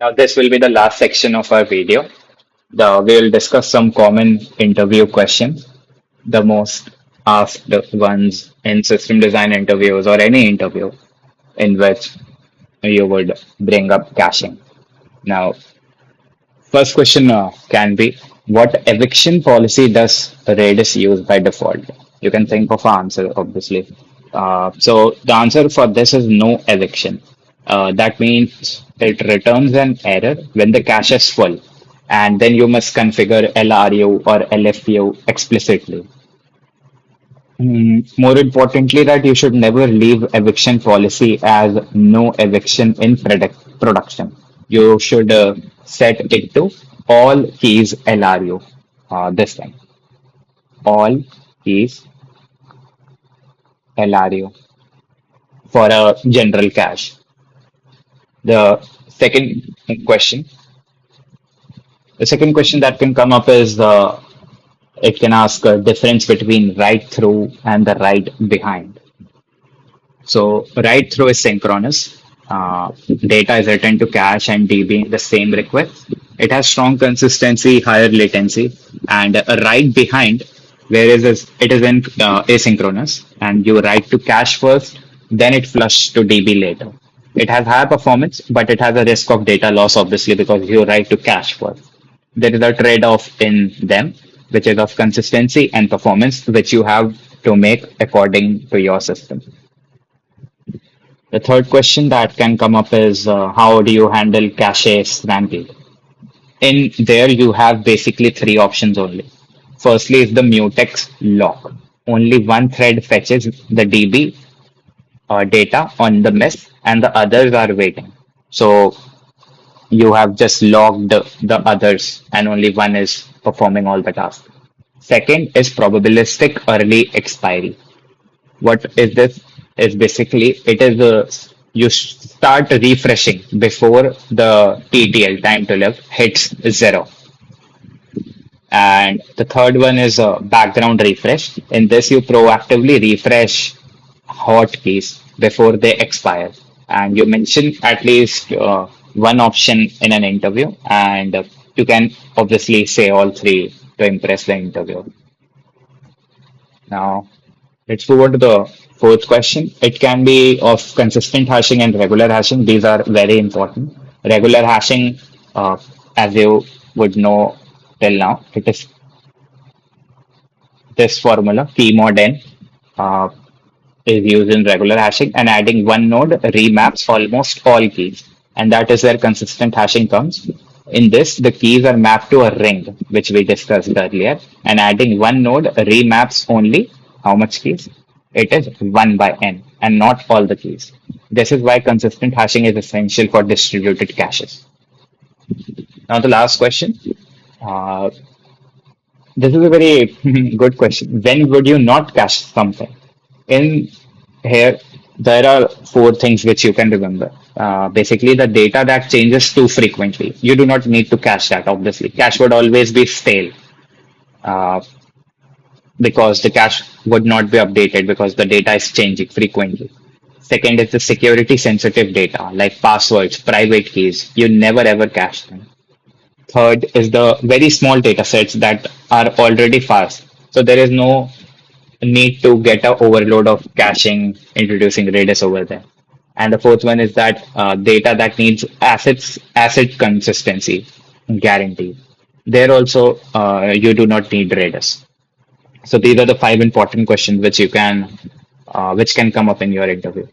Now, this will be the last section of our video. We'll discuss some common interview questions, the most asked ones in system design interviews or any interview in which you would bring up caching. Now, first question can be, what eviction policy does Redis use by default? You can think of an answer, obviously. So the answer for this is no eviction. That means it returns an error when the cache is full, and then you must configure LRU or LFU explicitly. More importantly, that you should never leave eviction policy as no eviction in production. You should set it to all keys LRU this time. All keys LRU for a general cache. The second question, the second question that can come up is it can ask a difference between write through and the write behind. So write through is synchronous. Data is written to cache and DB in the same request. It has strong consistency, higher latency, and a write behind, whereas it is in asynchronous, and you write to cache first, then it flushes to DB later. It has high performance, but it has a risk of data loss, obviously, because you write to cache first. There is a trade-off in them, which is of consistency and performance, which you have to make according to your system. The third question that can come up is how do you handle cache stampede? In there, you have basically three options only. Firstly, is the mutex lock. Only one thread fetches the DB data on the mess, and the others are waiting. So you have just logged the others, and only one is performing all the tasks. Second is probabilistic early expiry. What is this? Is basically it is you start refreshing before the TTL time to live hits zero. And the third one is a background refresh. In this, you proactively refresh hotkeys before they expire. And you mention at least one option in an interview, and you can obviously say all three to impress the interviewer. Now, let's move on to the fourth question. It can be of consistent hashing and regular hashing. These are very important. Regular hashing, as you would know till now, it is this formula, key mod n, uh, is used in regular hashing, and adding one node remaps almost all keys. And that is where consistent hashing comes. In this, the keys are mapped to a ring, which we discussed earlier, and adding one node remaps only how much keys? It is 1 by n, and not all the keys. This is why consistent hashing is essential for distributed caches. Now, the last question. Uh, this is a very good question. When would you not cache something? In here, there are four things which you can remember. Basically, the data that changes too frequently. You do not need to cache that, obviously. Cache would always be stale uh, because the cache would not be updated because the data is changing frequently. Second is the security sensitive data like passwords, private keys. You never ever cache them. Third is the very small data sets that are already fast. So there is no need to get a overload of caching, introducing Redis over there. And the fourth one is that data that needs asset consistency guarantee. There also you do not need Redis. So these are the five important questions which you can which can come up in your interview.